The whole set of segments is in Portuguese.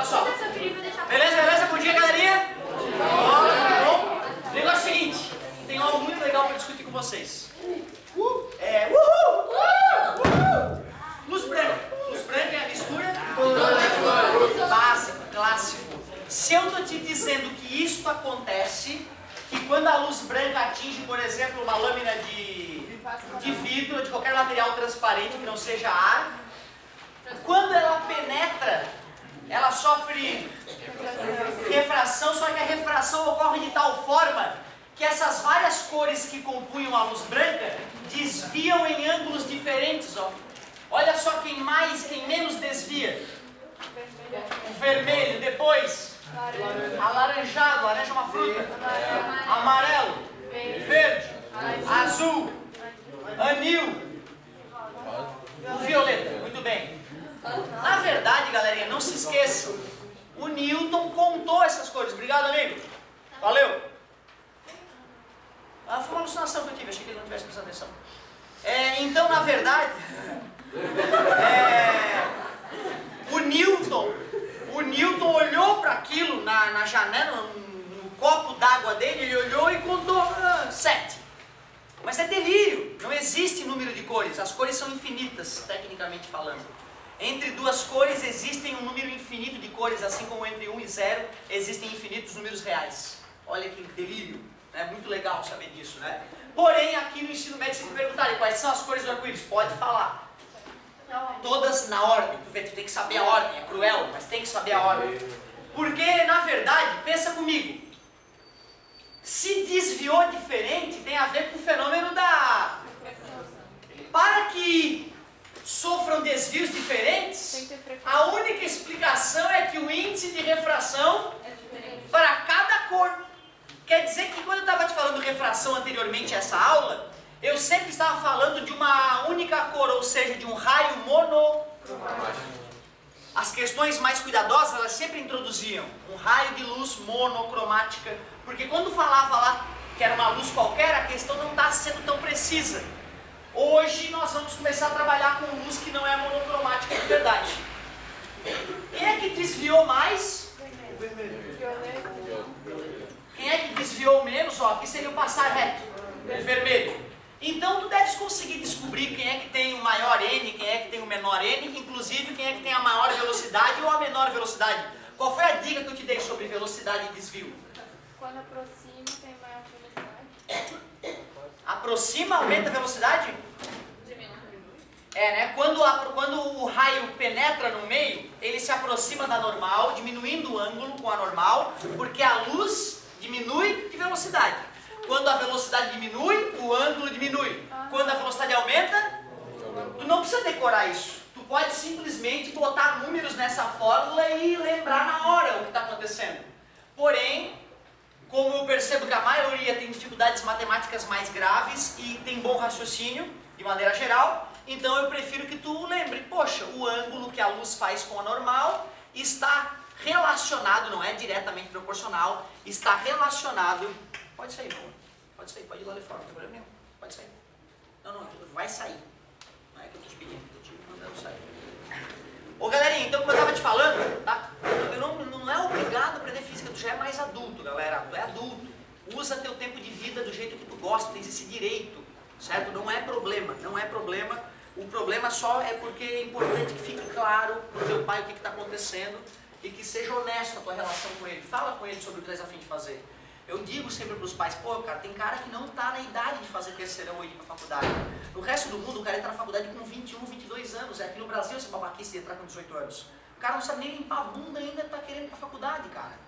só. Beleza, beleza? Bom dia, galerinha? Bom, o negócio é o seguinte, tem algo muito legal para discutir com vocês. Uhul! Luz branca. Luz branca é a mistura básico, clássico. Se eu estou te dizendo que isto acontece, que quando a luz branca atinge, por exemplo, uma lâmina de vidro ou de qualquer material transparente que não seja ar, quando ela penetra, ela sofre refração, só que a refração ocorre de tal forma que essas várias cores que compunham a luz branca desviam em ângulos diferentes, ó. Olha só quem mais, quem menos desvia. O vermelho, depois alaranjado, laranja é uma fruta. Amarelo, verde, azul, anil, o violeta, muito bem. Na verdade, galerinha, não se esqueçam, o Newton contou essas cores. Obrigado, amigo. Valeu. Ah, foi uma alucinação que eu tive, achei que ele não tivesse prestado atenção. Então, na verdade, o Newton olhou para aquilo na janela, no copo d'água dele, ele olhou e contou 7. Mas é delírio, não existe número de cores, as cores são infinitas, tecnicamente falando. Entre duas cores existem um número infinito de cores, assim como entre 1 e 0 existem infinitos números reais. Olha que delírio, é muito legal saber disso, né? Porém, aqui no ensino médio, se te perguntarem quais são as cores do arco-íris, pode falar. Todas na ordem, tu tem que saber a ordem, é cruel, mas tem que saber a ordem. Porque, na verdade, pensa comigo, se desviou diferente, tem a ver com o fenômeno da... Para que sofram desvios diferentes, a única explicação é que o índice de refração para cada cor. Quer dizer que quando eu estava te falando refração anteriormente a essa aula, eu sempre estava falando de uma única cor, ou seja, de um raio monocromático. As questões mais cuidadosas, elas sempre introduziam um raio de luz monocromática, porque quando falava lá que era uma luz qualquer, a questão não está sendo tão precisa. Hoje nós vamos começar a trabalhar com luz que não é monocromática de verdade. Quem é que desviou mais? Quem é que desviou menos? Ó, aqui seria o passar reto, o vermelho. Então tu deves conseguir descobrir quem é que tem o maior N, quem é que tem o menor N, inclusive quem é que tem a maior velocidade ou a menor velocidade. Qual foi a dica que eu te dei sobre velocidade e desvio? Quando aproxima tem maior velocidade. Aproxima, aumenta a velocidade? Né? Quando o raio penetra no meio, ele se aproxima da normal, diminuindo o ângulo com a normal, porque a luz diminui de velocidade. Quando a velocidade diminui, o ângulo diminui. Quando a velocidade aumenta, tu não precisa decorar isso. Tu pode simplesmente botar números nessa fórmula e lembrar na hora o que está acontecendo. Porém, como eu percebo que a maioria tem dificuldades matemáticas mais graves e tem bom raciocínio, de maneira geral, então eu prefiro que tu lembre, poxa, o ângulo que a luz faz com a normal está relacionado, não é diretamente proporcional, está relacionado... Pode sair, amor. Pode sair, pode ir lá de fora, não tem problema nenhum. Pode sair. Não, vai sair. Não é que eu estou te pedindo, estou te mandando sair. Ô galerinha, então como eu estava te falando, tá? Não é obrigado a aprender física, tu já é mais adulto, galera. Tu é adulto. Usa teu tempo de vida do jeito que tu gosta, tens esse direito, certo? Não é problema, não é problema. O problema só é porque é importante que fique claro pro teu pai o que está acontecendo e que seja honesto a tua relação com ele. Fala com ele sobre o que tu és a fim de fazer. Eu digo sempre para os pais, pô, cara, tem cara que não está na idade de fazer terceirão ou ir para a faculdade. No resto do mundo, o cara entra na faculdade com 21, 22 anos. Aqui no Brasil, essa babaquice de entrar com 18 anos. O cara não sabe nem limpar a bunda ainda, está querendo ir para a faculdade, cara.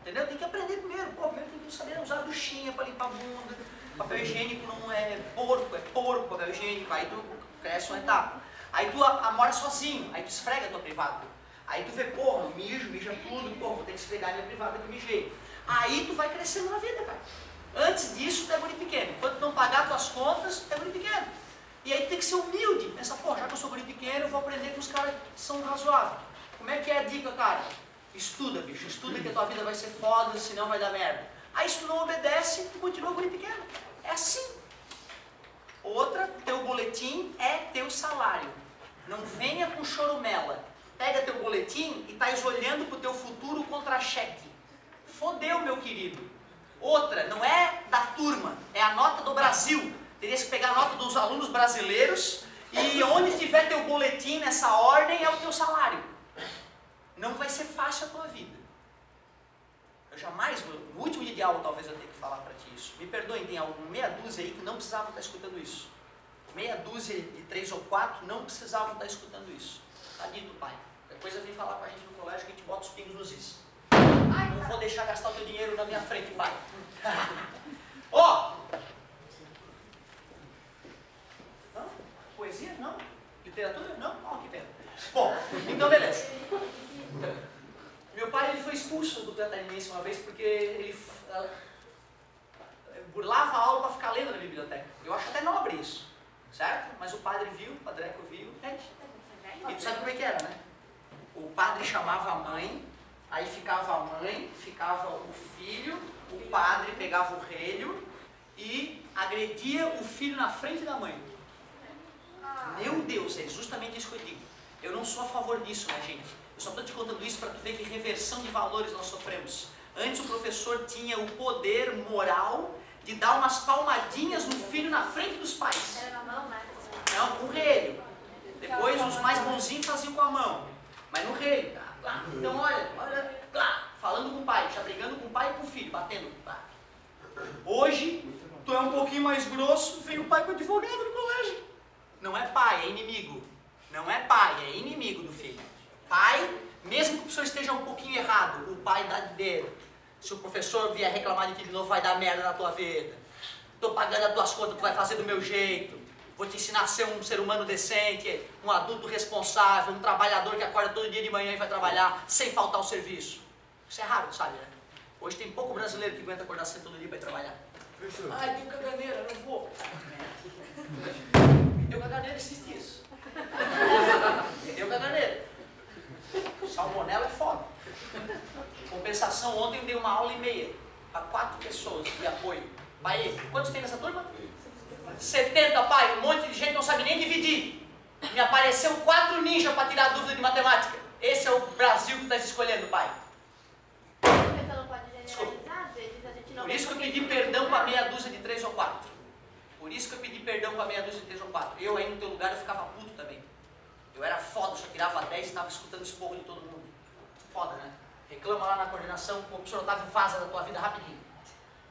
Entendeu? Tem que aprender primeiro. Pô, primeiro tem que saber usar duchinha para limpar a bunda. Papel higiênico não é porco papel higiênico. Aí tu cresce uma etapa. Aí tu mora sozinho, aí tu esfrega a tua privada. Aí tu vê, porra, mija tudo, porra, vou ter que esfregar a minha privada que eu mijei. Aí tu vai crescendo na vida, cara. Antes disso, tu é guri pequeno. Enquanto não pagar tuas contas, tu é guri pequeno. E aí tu tem que ser humilde. Pensa, pô, já que eu sou guri pequeno, eu vou aprender com os caras que são razoáveis. Como é que é a dica, cara? Estuda, bicho. Estuda que a tua vida vai ser foda, senão vai dar merda. Aí se tu não obedece, tu continua guri pequeno. É assim. Outra, teu boletim é teu salário. Não venha com chorumela. pega teu boletim e estás olhando para o teu futuro contra-cheque. Fodeu, meu querido. Outra, não é da turma, é a nota do Brasil. Terias que pegar a nota dos alunos brasileiros e onde tiver teu boletim nessa ordem é o teu salário. Não vai ser fácil a tua vida. Eu jamais, no último dia de aula talvez eu tenha que falar para ti isso. Me perdoem, tem meia dúzia aí que não precisavam estar escutando isso. Meia dúzia de 3 ou 4 não precisavam estar escutando isso. Tá dito, pai. Depois vem falar com a gente no colégio que a gente bota os pingos nos is. Não vou deixar gastar o teu dinheiro na minha frente, pai. Ó! Não? Poesia? Não? Literatura? Não? Ó, que pena. Bom, então beleza. Meu pai ele foi expulso do Catarinense uma vez porque ele burlava a aula para ficar lendo na biblioteca. Eu acho até nobre isso, certo? Mas o padre viu, o padreco viu. E tu sabe como é que era, né? O padre chamava a mãe, aí ficava a mãe, ficava o filho, o padre pegava o relho e agredia o filho na frente da mãe. Meu Deus, é justamente isso que eu digo. Eu não sou a favor disso, né, gente? Eu só estou te contando isso para tu ver que reversão de valores nós sofremos. Antes o professor tinha o poder moral de dar umas palmadinhas no filho na frente dos pais. Era na mão, né? Não, com o relho. Depois os mais bonzinhos faziam com a mão. Mas no relho. Então olha, falando com o pai, já brigando com o pai e com o filho, batendo. Hoje, tu é um pouquinho mais grosso, vem o pai com o advogado no colégio. Não é pai, é inimigo. Não é pai, é inimigo do filho. Pai, mesmo que o professor esteja um pouquinho errado, o pai dá de dedo. Se o professor vier reclamar de ti de novo, vai dar merda na tua vida. Estou pagando as tuas contas, tu vai fazer do meu jeito. Vou te ensinar a ser um ser humano decente, um adulto responsável, um trabalhador que acorda todo dia de manhã e vai trabalhar sem faltar ao serviço. Isso é raro, sabe, né? Hoje tem pouco brasileiro que aguenta acordar cedo todo dia para ir trabalhar. Ai, tenho caganeira, não vou. Deu caganeira esses dias. Deu caganeira. Salmonela é foda. Compensação, ontem eu dei uma aula e meia para 4 pessoas de apoio. Pai, quantos tem nessa turma? 70, pai. Um monte de gente não sabe nem dividir. Me apareceu 4 ninjas para tirar dúvida de matemática. Esse é o Brasil que está se escolhendo, pai. Você não pode generalizar, às vezes a gente não... Por isso que eu pedi perdão para meia dúzia de 3 ou 4. Por isso que eu pedi perdão para meia dúzia de 3 ou 4. Eu aí no teu lugar eu ficava puto também. Eu era foda, eu só tirava 10 e estava escutando os esporro de todo mundo. Foda, né? Reclama lá na coordenação, o professor Otávio vaza da tua vida rapidinho.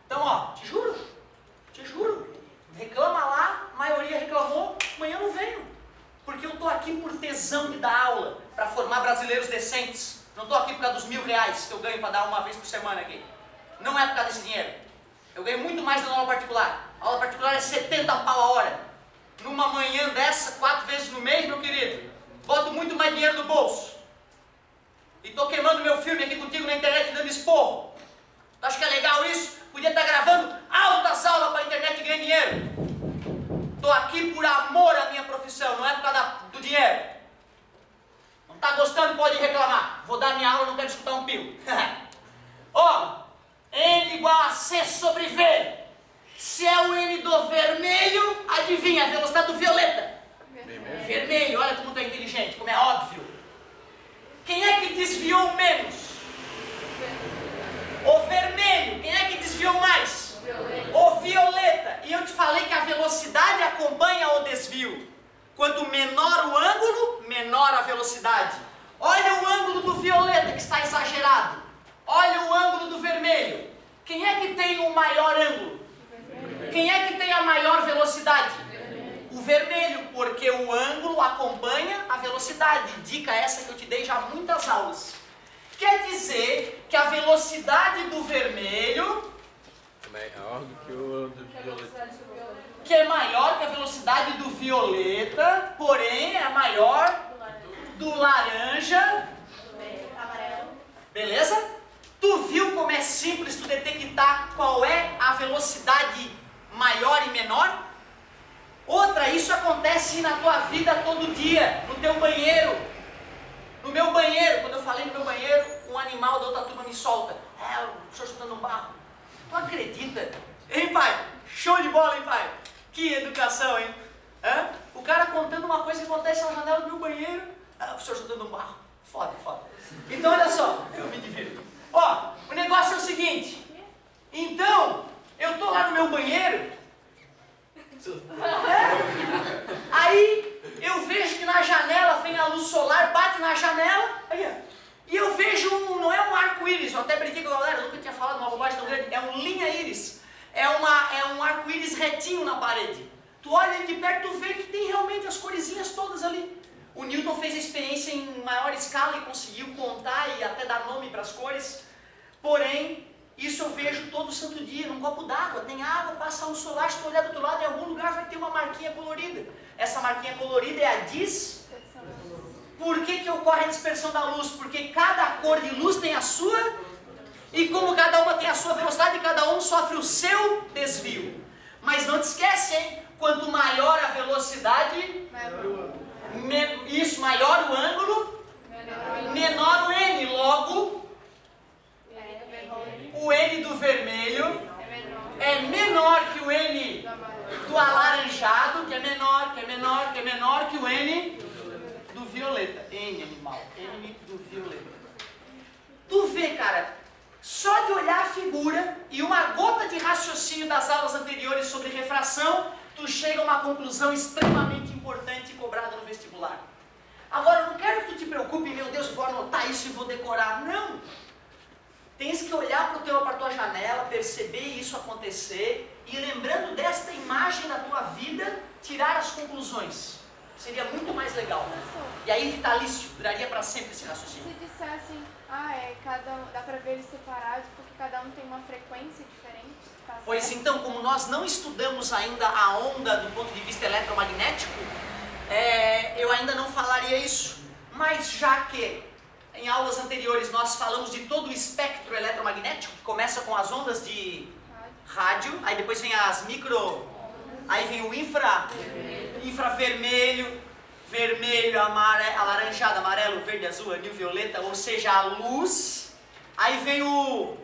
Então, ó, te juro. Reclama lá, a maioria reclamou, amanhã eu não venho. Porque eu estou aqui por tesão de dar aula, para formar brasileiros decentes. Não estou aqui por causa dos R$1.000 que eu ganho para dar uma vez por semana aqui. Não é por causa desse dinheiro. Eu ganho muito mais na aula particular. A aula particular é 70 pau a hora. Numa manhã dessa, 4 vezes no mês, meu querido, boto muito mais dinheiro no bolso. E estou queimando meu filme aqui contigo na internet dando esporro. Tu acha que é legal isso? Podia estar gravando altas aulas para a internet e ganhar dinheiro. Estou aqui por amor à minha profissão, não é por causa do dinheiro. Não está gostando, pode reclamar. Vou dar minha aula, não quero escutar um pio. Ó, N igual a C sobre V. Se é o N do vermelho, adivinha, a velocidade do violeta. Vermelho, olha como tu é inteligente, como é óbvio. Quem é que desviou menos? O vermelho. Quem é que desviou mais? O violeta. E eu te falei que a velocidade acompanha o desvio. Quanto menor o ângulo, menor a velocidade. Olha o ângulo do violeta que está exagerado. Olha o ângulo do vermelho. Quem é que tem o maior ângulo? Quem é que tem a maior velocidade? O vermelho, porque o ângulo acompanha a velocidade. Dica essa que eu te dei já muitas aulas. Quer dizer que a velocidade do vermelho maior do que o do violeta. Que é maior que a velocidade do violeta, porém é maior do laranja. Beleza? Tu viu como é simples tu detectar qual é a velocidade maior e menor? Outra, isso acontece na tua vida todo dia, no teu banheiro. No meu banheiro, quando eu falei no meu banheiro, um animal da outra turma me solta. O senhor chutando um barro. Tu acredita? Hein, pai? Show de bola, hein, pai? Que educação, hein? O cara contando uma coisa que acontece na janela do meu banheiro. O senhor chutando um barro. Foda, foda. Então, olha só, eu me divirto. Ó, o negócio é o seguinte. Então, eu tô lá no meu banheiro. Aí, eu vejo que na janela vem a luz solar, bate na janela. Aí, ó. E eu vejo, não é um arco-íris, eu até brinquei com a galera, eu nunca tinha falado uma bobagem tão grande. É um linha-íris. É um arco-íris retinho na parede. Tu olha ele de perto, tu vê que tem realmente as coresinhas todas ali. O Newton fez a experiência em maior escala e conseguiu contar e até dar nome para as cores. Porém, isso eu vejo todo santo dia, num copo d'água. Tem água, passa luz solar, se tu olhar do outro lado, em algum lugar vai ter uma marquinha colorida. Essa marquinha colorida é a dispersão. Por que ocorre a dispersão da luz? Porque cada cor de luz tem a sua, e como cada uma tem a sua velocidade, cada um sofre o seu desvio. Mas não te esquece, hein? Quanto maior a velocidade, maior o ângulo, menor o N. Logo, o N do vermelho é menor que o N do alaranjado, que é menor que o N do violeta. N animal, N do violeta. Tu vê, cara, só de olhar a figura e uma gota de raciocínio das aulas anteriores sobre refração, tu chega a uma conclusão extremamente importante e cobrada no vestibular. Agora, eu não quero que tu te preocupe, meu Deus, vou anotar isso e vou decorar. Não! Tens que olhar para a tua janela, perceber isso acontecer e, lembrando desta imagem da tua vida, tirar as conclusões. Seria muito mais legal. E aí, vitalício, duraria para sempre esse raciocínio. Se dissessem, dá para ver eles separados porque cada um tem uma frequência diferente. Tá pois certo? então, como nós não estudamos ainda a onda do ponto de vista eletromagnético, eu ainda não falaria isso. Mas já que em aulas anteriores nós falamos de todo o espectro eletromagnético, que começa com as ondas de rádio, aí depois vem as micro, aí vem o infravermelho, vermelho, alaranjado, amarelo, verde, azul, anil, violeta, ou seja, a luz. Aí vem o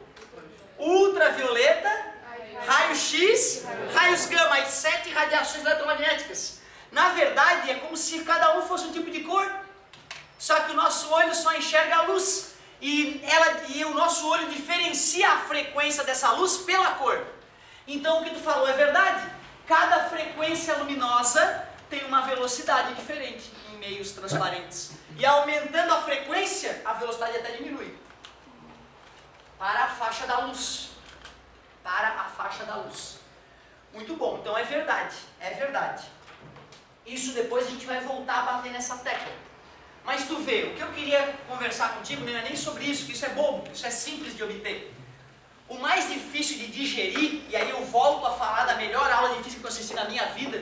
ultravioleta, raio-x, raios gama, as 7 radiações eletromagnéticas. Na verdade, é como se cada um fosse um tipo de cor, só que o nosso olho só enxerga a luz. E o nosso olho diferencia a frequência dessa luz pela cor. Então o que tu falou é verdade. Cada frequência luminosa tem uma velocidade diferente em meios transparentes. E aumentando a frequência, a velocidade até diminui. Para a faixa da luz. Para a faixa da luz. Muito bom, então é verdade. É verdade. Isso depois a gente vai voltar a bater nessa tecla. Mas tu vê, o que eu queria conversar contigo não é nem sobre isso, que isso é bobo, isso é simples de obter. O mais difícil de digerir, e aí eu volto a falar da melhor aula de física que eu assisti na minha vida,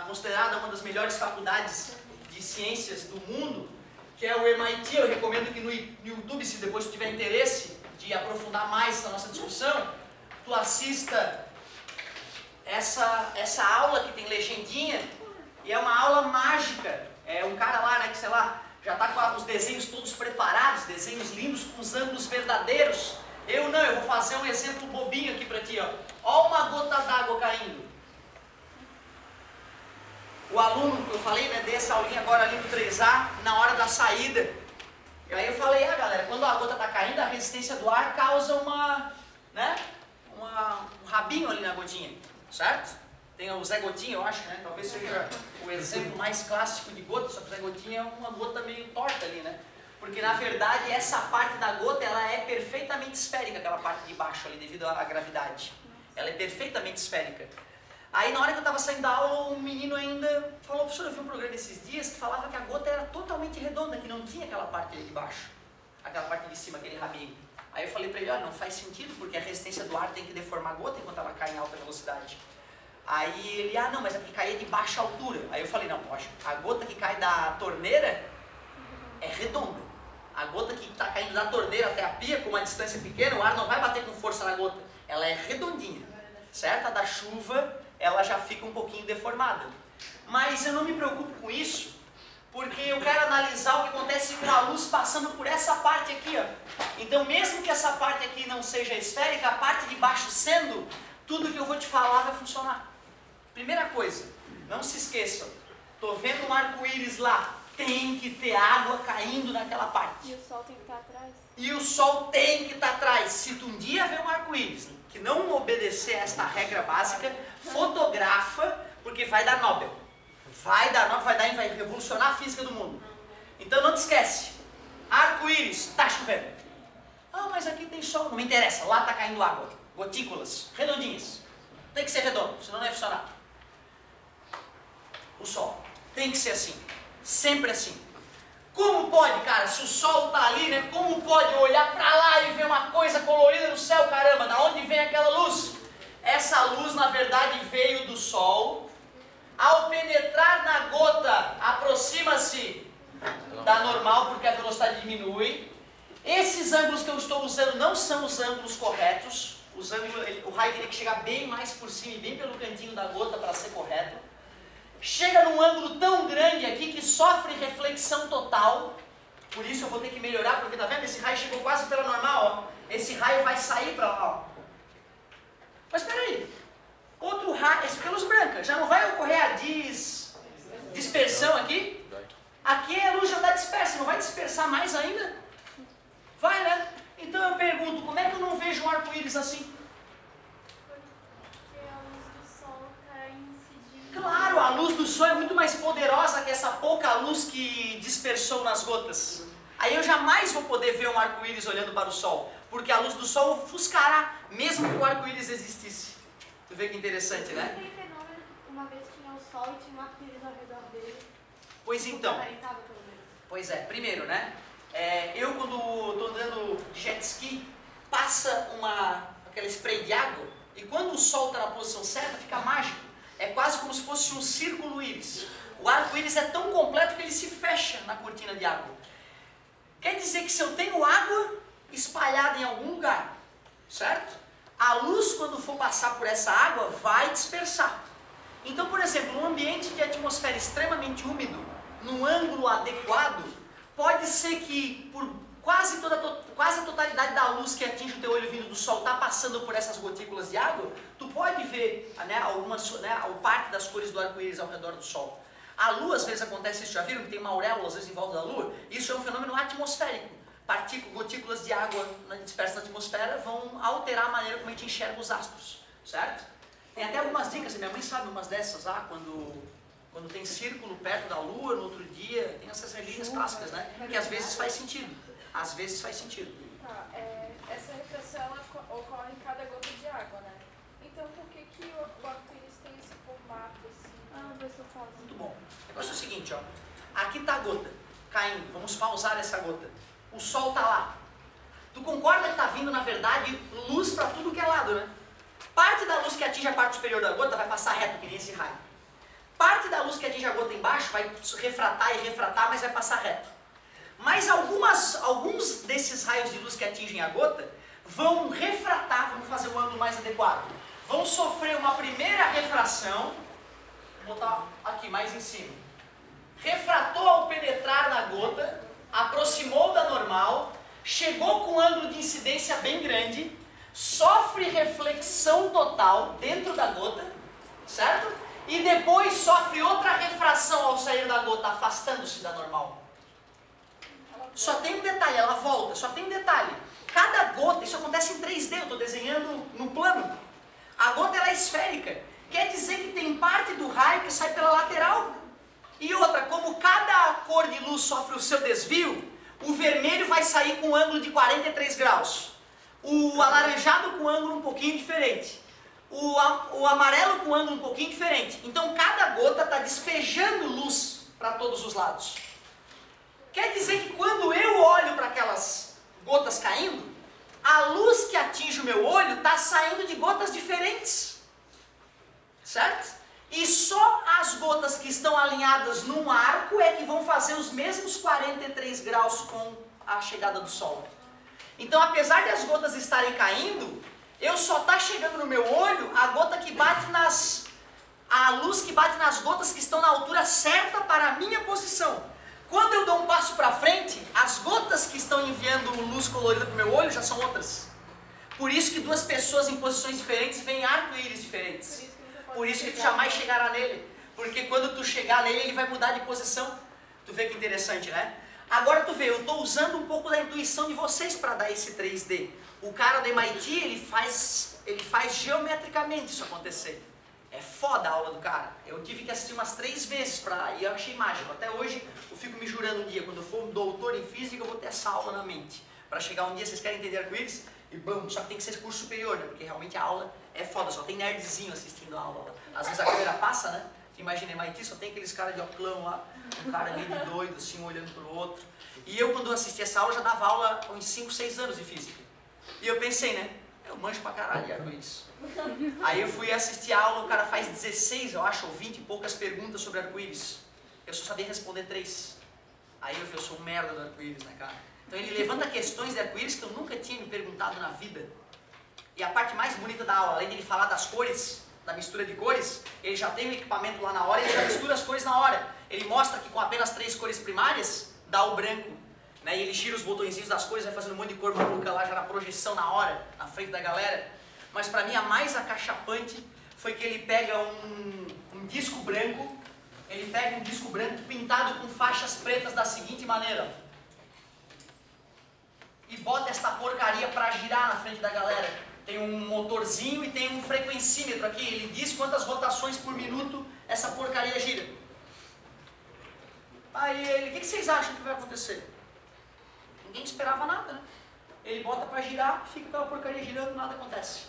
considerada uma das melhores faculdades de ciências do mundo, que é o MIT. Eu recomendo que no YouTube, se depois tu tiver interesse de aprofundar mais na nossa discussão, tu assista essa aula que tem legendinha, e é uma aula mágica. É um cara lá, né, que sei lá, já está com os desenhos todos preparados, desenhos lindos com os ângulos verdadeiros. Eu vou fazer um exemplo bobinho aqui para ti, ó. Ó uma gota d'água caindo. O aluno, eu falei, né, dei essa aulinha agora ali no 3A, na hora da saída. E aí eu falei, galera, quando a gota está caindo, a resistência do ar causa um rabinho ali na gotinha, certo? Tem o Zé Gotinha, eu acho, né? Talvez seja o exemplo mais clássico de gota, só que o Zé Gotinha é uma gota meio torta ali, né? Porque, na verdade, essa parte da gota, ela é perfeitamente esférica, aquela parte de baixo ali, devido à gravidade. Ela é perfeitamente esférica. Aí, na hora que eu estava saindo da aula, um menino ainda falou, professor, eu vi um programa esses dias que falava que a gota era totalmente redonda, que não tinha aquela parte ali de baixo, aquela parte de cima, aquele rabinho. Aí eu falei para ele, não faz sentido, porque a resistência do ar tem que deformar a gota enquanto ela cai em alta velocidade. Aí ele, não, mas é porque caía de baixa altura. Aí eu falei, não, poxa, a gota que cai da torneira é redonda. A gota que está caindo da torneira até a pia, com uma distância pequena, o ar não vai bater com força na gota. Ela é redondinha, certo? A da chuva, ela já fica um pouquinho deformada. Mas eu não me preocupo com isso, porque eu quero analisar o que acontece com a luz passando por essa parte aqui, ó. Então, mesmo que essa parte aqui não seja esférica, a parte de baixo sendo, tudo que eu vou te falar vai funcionar. Primeira coisa, não se esqueçam, estou vendo um arco-íris lá, tem que ter água caindo naquela parte. E o sol tem que estar atrás. E o sol tem que estar atrás. Se tu um dia vê um arco-íris que não obedecer a esta regra básica, fotografa, porque vai dar Nobel. Vai revolucionar a física do mundo. Então não te esquece. Arco-íris, tá chovendo. Ah, mas aqui tem sol. Não me interessa, lá tá caindo água. Gotículas, redondinhas. Tem que ser redondo, senão não vai funcionar. O sol tem que ser assim. Sempre assim. Como pode, cara, se o sol tá ali, né? Como pode olhar para lá e ver uma coisa colorida no céu, caramba? Da onde vem aquela luz? Essa luz, na verdade, veio do sol. Ao penetrar na gota, aproxima-se da normal, porque a velocidade diminui. Esses ângulos que eu estou usando não são os ângulos corretos. O raio teria que chegar bem mais por cima e bem pelo cantinho da gota para ser correto. Chega num ângulo tão grande aqui que sofre reflexão total. Por isso eu vou ter que melhorar, porque tá vendo? Esse raio chegou quase pela normal, ó. Esse raio vai sair para lá, ó. Mas espera aí. Outro raio, esse aqui é luz branca. Já não vai ocorrer a dispersão aqui? Aqui a luz já está dispersa, não vai dispersar mais ainda? Vai, né? Então eu pergunto, como é que eu não vejo um arco-íris assim? Claro, a luz do sol é muito mais poderosa que essa pouca luz que dispersou nas gotas. Aí eu jamais vou poder ver um arco-íris olhando para o sol, porque a luz do sol ofuscará, mesmo que o arco-íris existisse. Tu vê que interessante, né? Tem fenômeno que uma vez tinha o sol e tinha um arco-íris ao redor dele. Pois então. Pois é, primeiro, né? Eu quando estou andando de jet ski, passa aquele spray de água, e quando o sol está na posição certa, fica mágico. É quase como se fosse um círculo íris. O arco-íris é tão completo que ele se fecha na cortina de água. Quer dizer que se eu tenho água espalhada em algum lugar, certo? A luz, quando for passar por essa água, vai dispersar. Então, por exemplo, num ambiente de atmosfera extremamente úmido, num ângulo adequado, pode ser que por quase a totalidade da luz que atinge o teu olho vindo do sol está passando por essas gotículas de água, tu pode ver, né, parte das cores do arco-íris ao redor do sol. A lua, às vezes acontece isso, já viram que tem uma auréola às vezes em volta da lua? Isso é um fenômeno atmosférico. Gotículas de água dispersas na atmosfera vão alterar a maneira como a gente enxerga os astros, certo? Tem até algumas dicas, minha mãe sabe umas dessas, quando tem círculo perto da lua, no outro dia, tem essas regrinhas clássicas, né? Que às vezes faz sentido. Às vezes faz sentido. Essa reflexão ocorre em cada gota de água, né? Então por que o arco-íris tem esse formato assim? Muito bom. O negócio é o seguinte, ó. Aqui está a gota caindo. Vamos pausar essa gota. O sol está lá. Tu concorda que está vindo, na verdade, luz para tudo que é lado, né? Parte da luz que atinge a parte superior da gota vai passar reto, que nem esse raio. Parte da luz que atinge a gota embaixo vai refratar, mas vai passar reto. Mas alguns desses raios de luz que atingem a gota vão refratar, vamos fazer o ângulo mais adequado. Vão sofrer uma primeira refração, vou botar aqui mais em cima. Refratou ao penetrar na gota, aproximou da normal, chegou com um ângulo de incidência bem grande, sofre reflexão total dentro da gota, certo? E depois sofre outra refração ao sair da gota, afastando-se da normal. Só tem um detalhe, ela volta, só tem um detalhe. Cada gota, isso acontece em 3D, eu estou desenhando no plano. A gota ela é esférica, quer dizer que tem parte do raio que sai pela lateral. E outra, como cada cor de luz sofre o seu desvio, o vermelho vai sair com um ângulo de 43 graus. O alaranjado com um ângulo um pouquinho diferente. O amarelo com um ângulo um pouquinho diferente. Então cada gota está despejando luz para todos os lados. Quer dizer que quando eu olho para aquelas gotas caindo, a luz que atinge o meu olho está saindo de gotas diferentes. Certo? E só as gotas que estão alinhadas num arco é que vão fazer os mesmos 43 graus com a chegada do sol. Então, apesar de as gotas estarem caindo, eu só está chegando no meu olho a gota que bate a luz que bate nas gotas que estão na altura certa para a minha posição. Quando eu dou um passo para frente, as gotas que estão enviando luz colorida para o meu olho já são outras. Por isso que duas pessoas em posições diferentes veem arco-íris diferentes. Por isso que tu jamais chegará nele. Porque quando tu chegar nele, ele vai mudar de posição. Tu vê que interessante, né? Agora tu vê, eu estou usando um pouco da intuição de vocês para dar esse 3D. O cara do MIT, ele faz geometricamente isso acontecer. É foda a aula do cara. Eu tive que assistir umas 3 vezes e eu achei mágico. Até hoje eu fico me jurando um dia, quando eu for um doutor em física, eu vou ter essa aula na mente. Para chegar um dia, vocês querem entender arco-íris? E bum, só que tem que ser curso superior, né? Porque realmente a aula é foda, só tem nerdzinho assistindo a aula. Às vezes a câmera passa, né? Imagina, MIT só tem aqueles caras de oclão lá, um cara meio de doido, assim, olhando pro outro. E eu, quando eu assisti essa aula, já dava aula há uns 5, 6 anos de física. E eu pensei, né? Eu manjo pra caralho de arco-íris. Aí eu fui assistir a aula, o cara faz 16, eu acho, ou 20 e poucas perguntas sobre arco-íris. Eu só sabia responder 3. Aí eu sou um merda do arco-íris, né, cara? Então ele levanta questões de arco-íris que eu nunca tinha me perguntado na vida. E a parte mais bonita da aula, além de ele falar das cores, da mistura de cores, ele já tem o equipamento lá na hora e ele já mistura as cores na hora. Ele mostra que com apenas 3 cores primárias, dá o branco. Né? E ele gira os botõezinhos das cores, vai fazendo um monte de cor maluca lá, já na projeção na hora, na frente da galera. Mas pra mim a mais acachapante foi que ele pega um disco branco, pintado com faixas pretas da seguinte maneira. E bota esta porcaria pra girar na frente da galera. Tem um motorzinho e tem um frequencímetro aqui. Ele diz quantas rotações por minuto essa porcaria gira. Aí ele, o que vocês acham que vai acontecer? Ninguém esperava nada, né? Ele bota pra girar, fica aquela porcaria girando, nada acontece.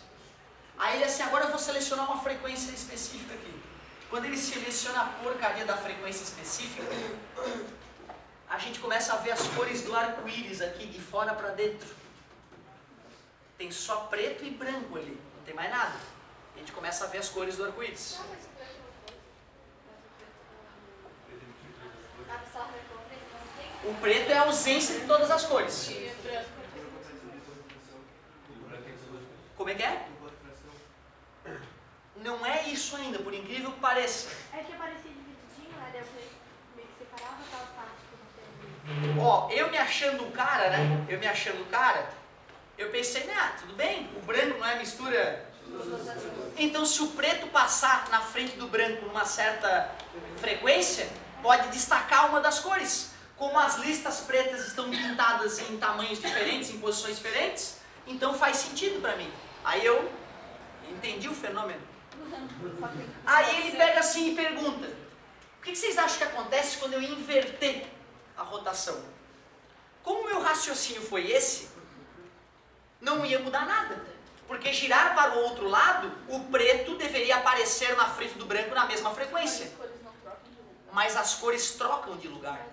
Aí ele assim, agora eu vou selecionar uma frequência específica aqui. Quando ele seleciona a porcaria da frequência específica, a gente começa a ver as cores do arco-íris aqui, de fora pra dentro. Tem só preto e branco ali, não tem mais nada. A gente começa a ver as cores do arco-íris. O preto é a ausência de todas as cores. Como é que é? Não é isso ainda, por incrível que pareça. É que aparecia divididinho, né? Daí eu meio que separava aquelas partes que não tem. Ó, eu me achando o cara, né? Eu pensei, tudo bem, o branco não é mistura. Então se o preto passar na frente do branco numa certa frequência, pode destacar uma das cores. Como as listas pretas estão pintadas em tamanhos diferentes, em posições diferentes, então faz sentido pra mim. Aí eu entendi o fenômeno. Aí ele pega assim e pergunta, o que vocês acham que acontece quando eu inverter a rotação? Como o meu raciocínio foi esse, não ia mudar nada. Porque girar para o outro lado, o preto deveria aparecer na frente do branco na mesma frequência. Mas as cores trocam de lugar.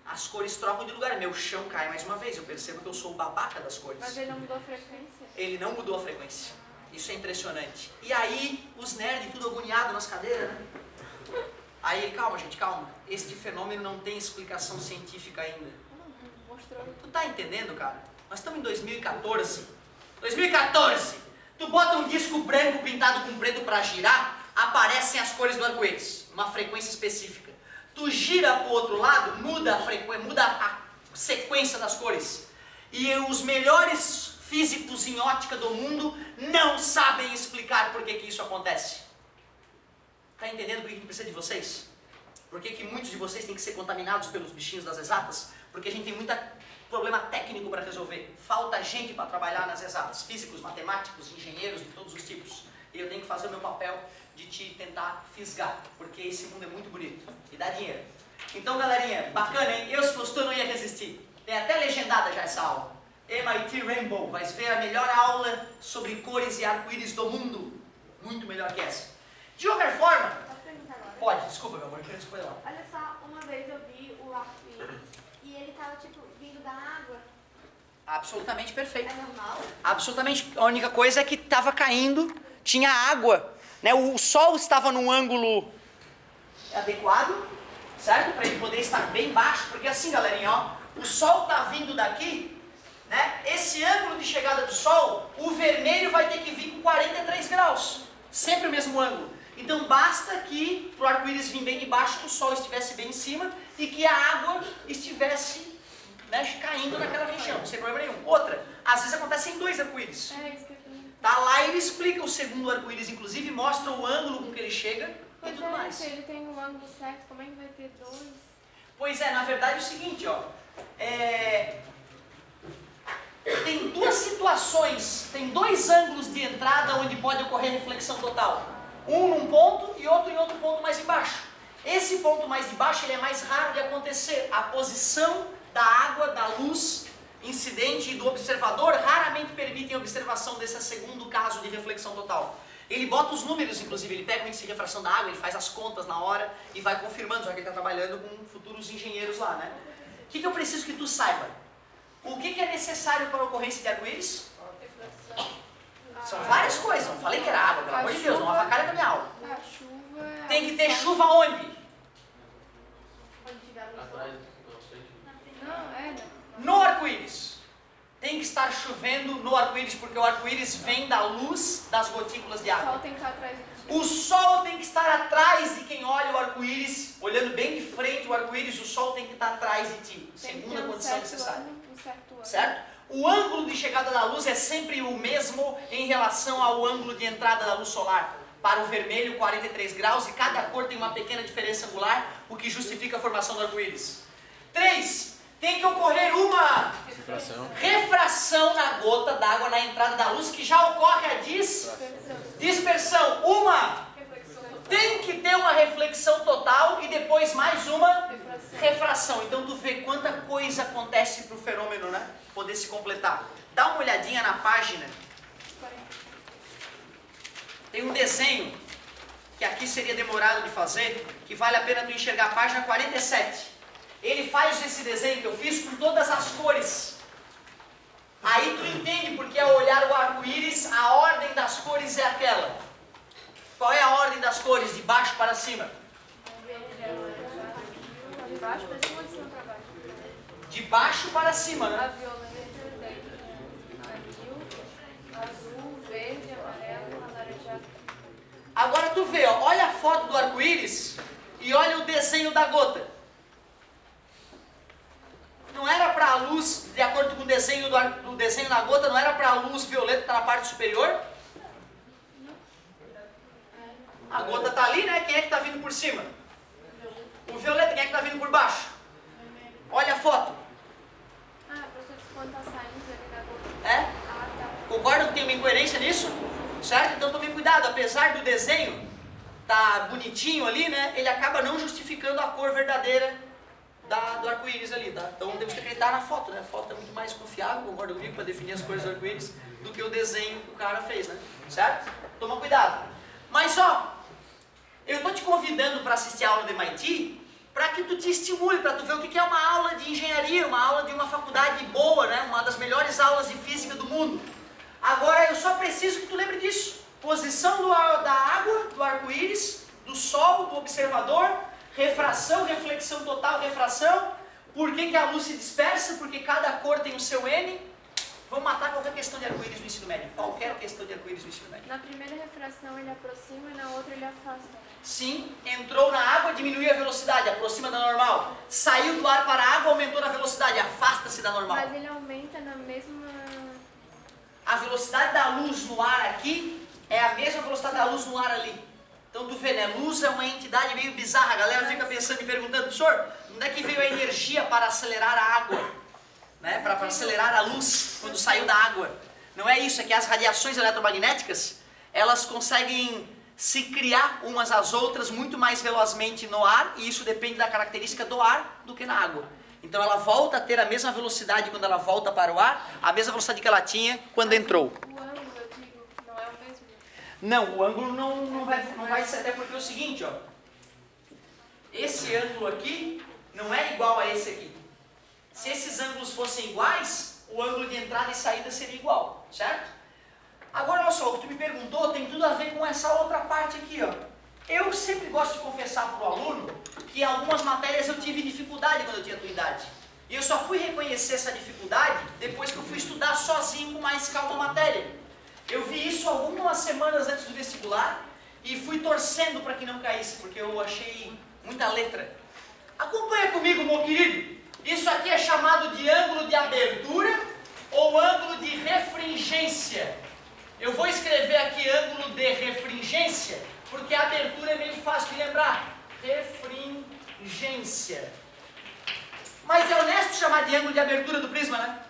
As cores trocam de lugar. Meu chão cai mais uma vez. Eu percebo que eu sou o babaca das cores. Mas ele não mudou a frequência? Ele não mudou a frequência. Isso é impressionante. E aí, os nerds tudo agoniado nas cadeiras, né? Aí ele, calma gente, calma. Este fenômeno não tem explicação científica ainda. Tu tá entendendo, cara? Nós estamos em 2014. 2014! Tu bota um disco branco pintado com preto pra girar, aparecem as cores do arco-íris. Uma frequência específica. Tu gira pro outro lado, muda a frequência, muda a sequência das cores. E os melhores físicos em ótica do mundo não sabem explicar por que isso acontece. Tá entendendo por que precisa de vocês? Por que muitos de vocês têm que ser contaminados pelos bichinhos das exatas? Porque a gente tem muito problema técnico para resolver. Falta gente para trabalhar nas exatas. Físicos, matemáticos, engenheiros de todos os tipos. E eu tenho que fazer o meu papel de te tentar fisgar. Porque esse mundo é muito bonito. E dá dinheiro. Então, galerinha, bacana, hein? Eu, se fosse tu, não ia resistir. Tem até legendada já essa aula. MIT Rainbow. Vai ver a melhor aula sobre cores e arco-íris do mundo. Muito melhor que essa. De qualquer forma... Posso perguntar agora? Pode, desculpa, meu amor. Eu queria escolher lá. Olha só, uma vez eu vi o arco-íris e ele tava, tipo, vindo da água. Absolutamente perfeito. É normal? Absolutamente. A única coisa é que estava caindo, tinha água, né? O sol estava num ângulo adequado, certo? Para ele poder estar bem baixo, porque assim, galerinha, ó, o sol está vindo daqui, né? Esse ângulo de chegada do sol, o vermelho vai ter que vir com 43 graus, sempre o mesmo ângulo. Então basta que para o arco-íris vir bem de baixo, que o sol estivesse bem em cima e que a água estivesse, né, caindo naquela região, sem problema nenhum. Outra, às vezes acontece em 2 arco-íris. É isso que eu tenho. Tá lá ele explica o segundo arco-íris, inclusive mostra o ângulo com que ele chega e tudo mais. Ele tem um ângulo certo, como é que vai ter 2? Pois é, na verdade é o seguinte, ó. Tem duas situações, tem dois ângulos de entrada onde pode ocorrer reflexão total. Um num ponto e outro em outro ponto mais embaixo. Esse ponto mais de baixo ele é mais raro de acontecer. A posição da água, da luz incidente e do observador raramente permitem a observação desse segundo caso de reflexão total. Ele bota os números, inclusive, ele pega o índice de refração da água, ele faz as contas na hora e vai confirmando, já que ele está trabalhando com futuros engenheiros lá, né? O que eu preciso que tu saiba? O que é necessário para a ocorrência de arco-íris? São várias coisas, não falei que era água, pelo amor de Deus, não avacalha com a minha aula. A chuva... Tem que ter chuva onde? Atrás, No arco-íris. Tem que estar chovendo no arco-íris, porque o arco-íris vem da luz das gotículas de O água. sol tem que estar atrás de ti. O sol tem que estar atrás de quem olha o arco-íris, olhando bem de frente o arco-íris, o sol tem que estar atrás de ti. Tem que Segunda ter condição necessária. um certo ângulo. Certo? O ângulo de chegada da luz é sempre o mesmo em relação ao ângulo de entrada da luz solar. Para o vermelho, 43 graus, e cada cor tem uma pequena diferença angular, o que justifica a formação do arco-íris. 3. Tem que ocorrer uma refração na gota d'água na entrada da luz, que já ocorre a dispersão. Tem que ter uma reflexão total e depois mais uma refração. Então tu vê quanta coisa acontece para o fenômeno, né? Poder se completar. Dá uma olhadinha na página. Tem um desenho que aqui seria demorado de fazer, que vale a pena tu enxergar, a página 47. Ele faz esse desenho que eu fiz com todas as cores. Aí tu entende porque ao olhar o arco-íris, a ordem das cores é aquela. Qual é a ordem das cores? De baixo para cima. De baixo para cima ou de cima para baixo? De baixo para cima, A né? violeta, daí azul, verde, amarelo, alaranjado. Agora tu vê, ó, olha a foto do arco-íris e olha o desenho da gota. Não era para a luz, de acordo com o desenho do desenho da gota, não era para a luz violeta que está na parte superior? A gota está ali, né? Quem é que está vindo por cima? O violeta, quem é que está vindo por baixo? Olha a foto. Ah, a pessoa disse quando está saindo ali da gota. É? Ah, tá. Concordam que tem uma incoerência nisso? Certo? Então tome cuidado, apesar do desenho tá bonitinho ali, né? Ele acaba não justificando a cor verdadeira do arco-íris ali, tá? Então temos que acreditar na foto, né? A foto é muito mais confiável, concorda comigo, para definir as cores do arco-íris do que o desenho que o cara fez, né? Certo? Toma cuidado. Mas ó, eu tô te convidando para assistir a aula do MIT para que tu te estimule, para tu ver o que é uma aula de engenharia, uma aula de uma faculdade boa, né? Uma das melhores aulas de física do mundo. Agora eu só preciso que tu lembre disso. Posição da água, do arco-íris, do sol, do observador, refração, reflexão total, refração. Por que a luz se dispersa? Porque cada cor tem o seu N. Vamos matar qualquer questão de arco-íris no ensino médio. Qualquer questão de arco-íris no ensino médio. Na primeira refração ele aproxima e na outra ele afasta. Sim, entrou na água, diminuiu a velocidade, aproxima da normal. Saiu do ar para a água, aumentou na velocidade, afasta-se da normal. Mas ele aumenta na mesma... A velocidade da luz no ar aqui é a mesma velocidade da luz no ar ali. Então tu vê, né? Luz é uma entidade meio bizarra. A galera fica pensando e perguntando, professor, onde é que veio a energia para acelerar a água? Né? Para acelerar a luz quando saiu da água. Não é isso, é que as radiações eletromagnéticas, elas conseguem se criar umas às outras muito mais velozmente no ar, e isso depende da característica do ar do que na água. Então ela volta a ter a mesma velocidade quando ela volta para o ar, a mesma velocidade que ela tinha quando entrou. O ângulo, eu digo, não é o mesmo? Não, o ângulo não vai ser, até porque é o seguinte, ó. Esse ângulo aqui não é igual a esse aqui. Se esses ângulos fossem iguais, o ângulo de entrada e saída seria igual, certo? Agora, olha só, o que tu me perguntou tem tudo a ver com essa outra parte aqui, ó. Eu sempre gosto de confessar para o aluno que em algumas matérias eu tive dificuldade quando eu tinha a tua idade. E eu só fui reconhecer essa dificuldade depois que eu fui estudar sozinho com mais calma a matéria. Eu vi isso algumas semanas antes do vestibular e fui torcendo para que não caísse, porque eu achei muita letra. Acompanha comigo, meu querido. Isso aqui é chamado de ângulo de abertura ou ângulo de refringência. Eu vou escrever aqui ângulo de refringência, porque a abertura é meio fácil de lembrar. tangência. Mas é honesto chamar de ângulo de abertura do prisma, né?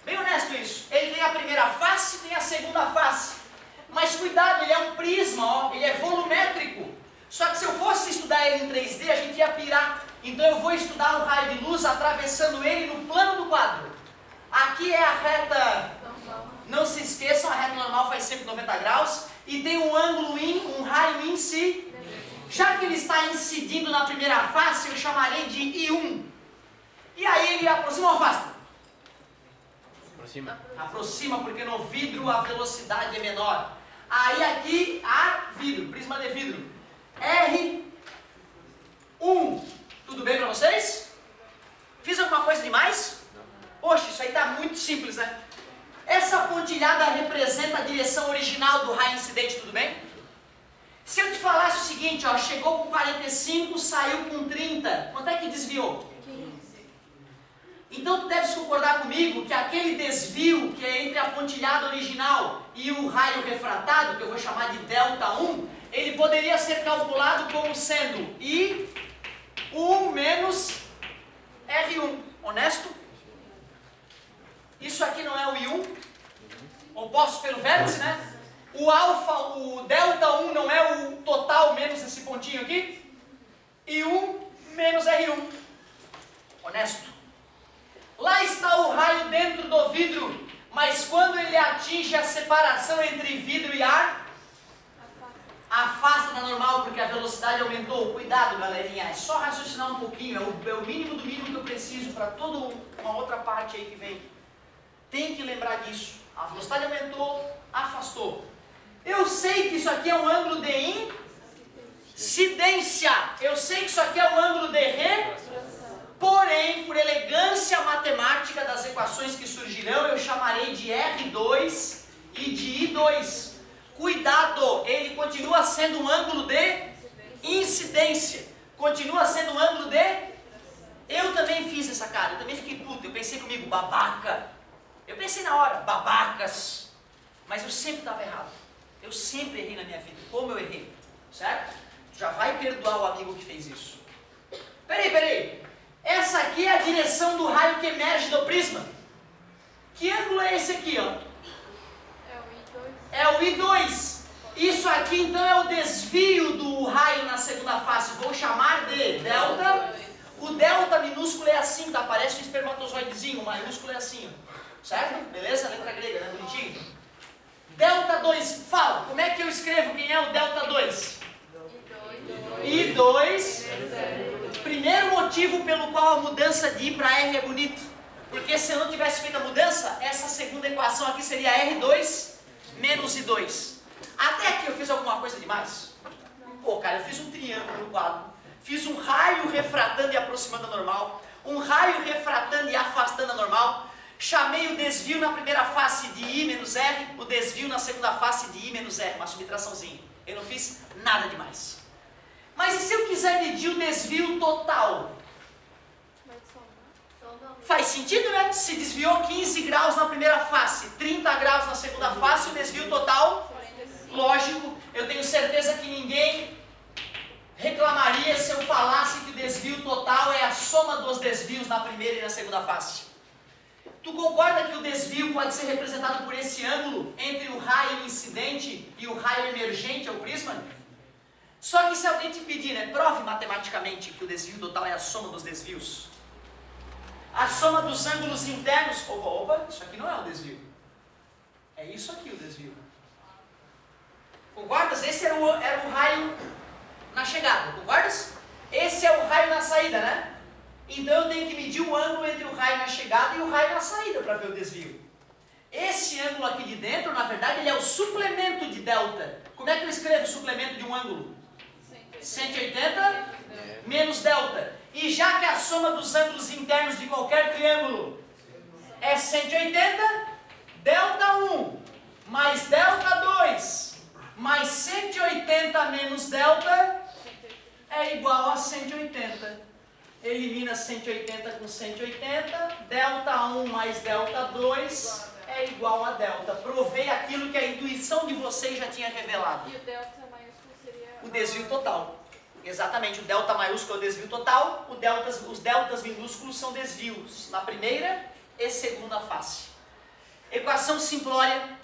Bem honesto isso. Ele tem a primeira face e tem a segunda face. Mas cuidado, ele é um prisma, ó, ele é volumétrico. Só que se eu fosse estudar ele em 3D, a gente ia pirar. Então eu vou estudar um raio de luz atravessando ele no plano do quadro. Aqui é a reta, não se esqueçam, a reta normal faz sempre 90 graus. E tem um ângulo um raio incidente. Já que ele está incidindo na primeira face, eu chamarei de I1. E aí ele aproxima ou afasta? Aproxima. Aproxima, porque no vidro a velocidade é menor. Aí aqui, vidro, prisma de vidro. R1. Tudo bem para vocês? Fiz alguma coisa demais? Poxa, isso aí está muito simples, né? Essa pontilhada representa a direção original do raio incidente, tudo bem? Se eu te falasse o seguinte, ó, chegou com 45, saiu com 30, quanto é que desviou? 15. Então tu deves concordar comigo que aquele desvio que é entre a pontilhada original e o raio refratado, que eu vou chamar de ΔI, ele poderia ser calculado como sendo I1 menos R1. Honesto? Isso aqui não é o I1? Oposto pelo vértice, né? O ΔI não é o total menos esse pontinho aqui? I1 menos R1. Honesto? Lá está o raio dentro do vidro, mas quando ele atinge a separação entre vidro e ar, afasta da normal porque a velocidade aumentou. Cuidado, galerinha, é só raciocinar um pouquinho, é o mínimo do mínimo que eu preciso para toda uma outra parte aí que vem. Tem que lembrar disso. A velocidade aumentou, afastou. Eu sei que isso aqui é um ângulo de incidência. Eu sei que isso aqui é um ângulo de porém, por elegância matemática das equações que surgirão, eu chamarei de R2 e de I2. Cuidado, ele continua sendo um ângulo de incidência. Continua sendo um ângulo de... Eu também fiz essa cara, eu também fiquei puto. Eu pensei comigo, babaca. Eu pensei na hora, babacas. Mas eu sempre estava errado. Eu sempre errei na minha vida. Como eu errei? Certo? Já vai perdoar o amigo que fez isso. Peraí. Essa aqui é a direção do raio que emerge do prisma. Que ângulo é esse aqui, ó? É o I2. Isso aqui então é o desvio do raio na segunda face. Vou chamar de delta. O delta minúsculo é assim, tá? Parece um espermatozoidezinho. O maiúsculo é assim, ó. Certo? Beleza? Letra grega, né? Bonitinho. Delta 2. Fala, como é que eu escrevo quem é o delta 2? I2. Primeiro motivo pelo qual a mudança de I para R é bonito. Porque se eu não tivesse feito a mudança, essa segunda equação aqui seria R2 menos I2. Até aqui eu fiz alguma coisa demais? Pô, cara, eu fiz um triângulo no quadro. Fiz um raio refratando e aproximando a normal. Um raio refratando e afastando a normal. Chamei o desvio na primeira face de I menos R. O desvio na segunda face de I menos R. Uma subtraçãozinha. Eu não fiz nada demais. Mas e se eu quiser medir o desvio total? Faz sentido, né? Se desviou 15 graus na primeira face, 30 graus na segunda face, o desvio total, lógico, eu tenho certeza que ninguém reclamaria se eu falasse que o desvio total é a soma dos desvios na primeira e na segunda face. Tu concorda que o desvio pode ser representado por esse ângulo entre o raio incidente e o raio emergente ao prisma? Só que se alguém te pedir, né, prove matematicamente que o desvio total é a soma dos desvios. A soma dos ângulos internos... Opa, isso aqui não é o desvio. É isso aqui o desvio. Concordas? Esse era o raio na chegada, concordas? Esse é o raio na saída, né? Então eu tenho que medir o ângulo entre o raio na chegada e o raio na saída para ver o desvio. Esse ângulo aqui de dentro, na verdade, ele é o suplemento de delta. Como é que eu escrevo o suplemento de um ângulo? 180 menos delta. E já que a soma dos ângulos internos de qualquer triângulo é 180, delta 1 mais delta 2 mais 180 menos delta é igual a 180. Elimina 180 com 180, delta 1 mais delta 2 é igual a delta. Provei aquilo que a intuição de vocês já tinha revelado. E o delta maiúsculo seria... O desvio total. Exatamente, o delta maiúsculo é o desvio total, os deltas minúsculos são desvios na primeira e segunda face. Equação simplória,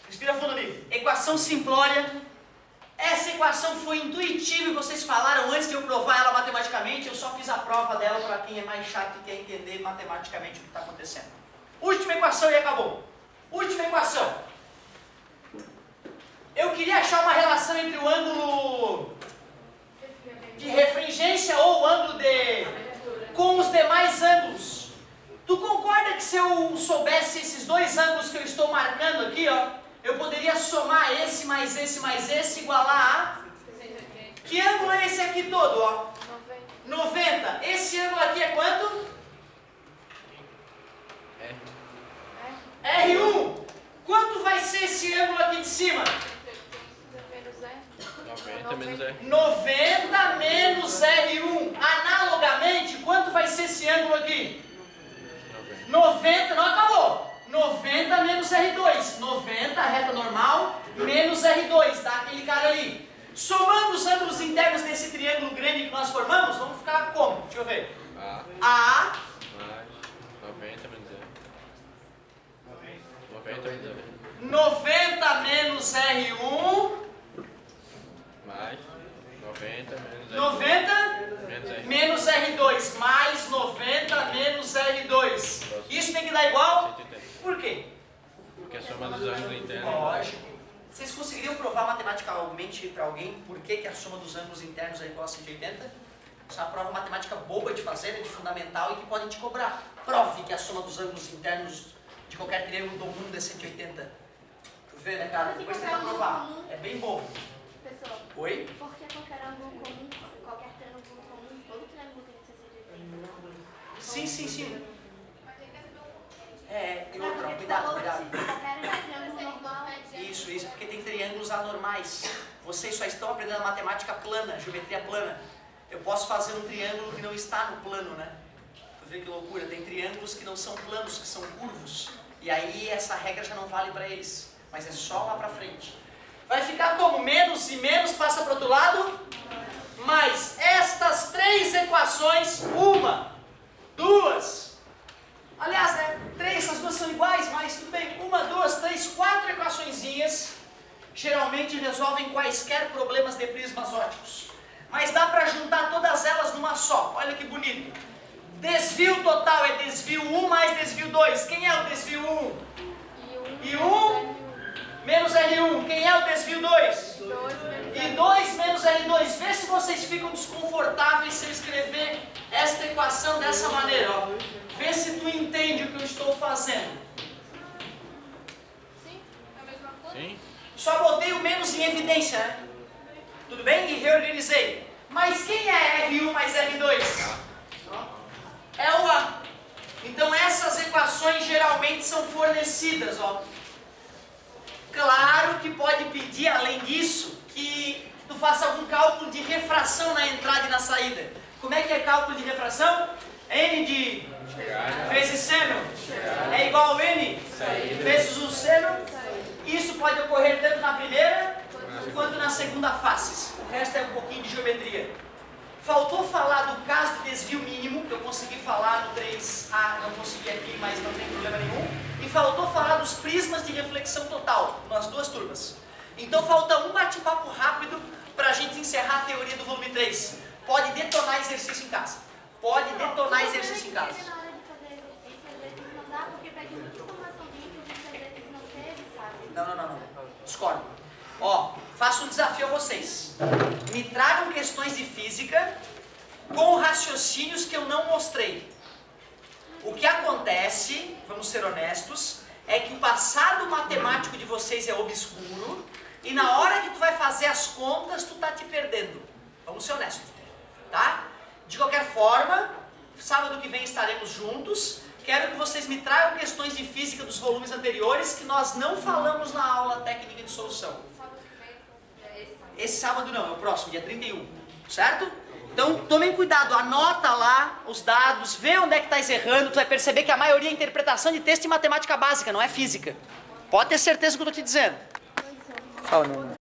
respira fundo amigo, equação simplória, essa equação foi intuitiva e vocês falaram antes de eu provar ela matematicamente, eu só fiz a prova dela para quem é mais chato e quer entender matematicamente o que está acontecendo. Última equação e acabou. Última equação. Eu queria achar uma relação entre o ângulo de refringência ou o ângulo com os demais ângulos. Tu concorda que se eu soubesse esses dois ângulos que eu estou marcando aqui, ó, eu poderia somar esse mais esse igualar a... Que ângulo é esse aqui todo, ó? 90. Esse ângulo aqui é quanto? R1. Quanto vai ser esse ângulo aqui de cima? 90 menos R. 90 menos R1. Analogamente, quanto vai ser esse ângulo aqui? 90, não acabou. 90 menos R2. 90, reta normal, menos R2, dá aquele cara ali. Somando os ângulos internos desse triângulo grande que nós formamos, vamos ficar como? Deixa eu ver. A Mais 90 menos R. 90 menos R. 90 menos R1 Mais 90 menos R. 90 Menos R. menos R2 mais 90 menos R2. Isso tem que dar igual? 180. Por quê? Porque a soma dos ângulos internos. Lógico. Vocês conseguiriam provar matematicamente para alguém por que a soma dos ângulos internos é igual a 180? Isso é uma prova matemática boba de fazer, de fundamental e que podem te cobrar. Prove que a soma dos ângulos internos de qualquer triângulo do mundo é 180. Tu vê, né, cara? Depois tem que provar. É bem bobo. Pessoal, Oi? por que qualquer ângulo comum, qualquer triângulo comum, todo triângulo tem que ser 180? Sim. E outra, Porque cuidado. qualquer triângulo normal. Isso, porque tem triângulos anormais. Vocês só estão aprendendo a matemática plana, geometria plana. Eu posso fazer um triângulo que não está no plano, né? Tu vê que loucura, tem triângulos que não são planos, que são curvos. E aí essa regra já não vale para eles, mas é só lá para frente. Vai ficar como? Menos e menos passa para o outro lado? Mais estas três equações, uma, duas, aliás, né, três, essas duas são iguais, mas tudo bem, uma, duas, três, quatro equaçõezinhas, geralmente resolvem quaisquer problemas de prismas ópticos. Mas dá para juntar todas elas numa só, olha que bonito. Desvio total é desvio 1 mais desvio 2, quem é o desvio 1? E 1 menos R1, quem é o desvio 2? E 2 menos R2, vê se vocês ficam desconfortáveis se eu escrever esta equação dessa maneira, ó. Vê se tu entende o que eu estou fazendo. Sim? É a mesma coisa? Sim? Só botei o menos em evidência, né? Tudo bem? E reorganizei. Mas quem é R1 mais R2? É o A. Então essas equações geralmente são fornecidas, ó. Claro que pode pedir, além disso, que tu faça algum cálculo de refração na entrada e na saída. Como é que é cálculo de refração? N de vezes seno é igual a N vezes o seno. Isso pode ocorrer tanto na primeira quanto na segunda face. O resto é um pouquinho de geometria. Faltou falar do caso de desvio mínimo, que eu consegui falar no 3A, não consegui aqui, mas não tem problema nenhum. E faltou falar dos prismas de reflexão total, nas duas turmas. Então falta um bate-papo rápido para a gente encerrar a teoria do volume 3. Pode detonar exercício em casa. Pode detonar exercício em casa. Na hora de fazer exercício, às vezes não dá, porque pede muita informaçãozinha que a gente às vezes não teve, sabe? Não. Discordo. Ó, faço um desafio a vocês. Me tragam questões de física com raciocínios que eu não mostrei. O que acontece, vamos ser honestos, é que o passado matemático de vocês é obscuro e na hora que tu vai fazer as contas, tu tá te perdendo. Vamos ser honestos, tá? De qualquer forma, sábado que vem estaremos juntos. Quero que vocês me tragam questões de física dos volumes anteriores que nós não falamos na aula técnica de solução. Esse sábado não, é o próximo, dia 31, certo? Então tomem cuidado, anota lá os dados, vê onde é que está errando, tu vai perceber que a maioria é interpretação de texto e matemática básica, não é física. Pode ter certeza do que eu estou te dizendo.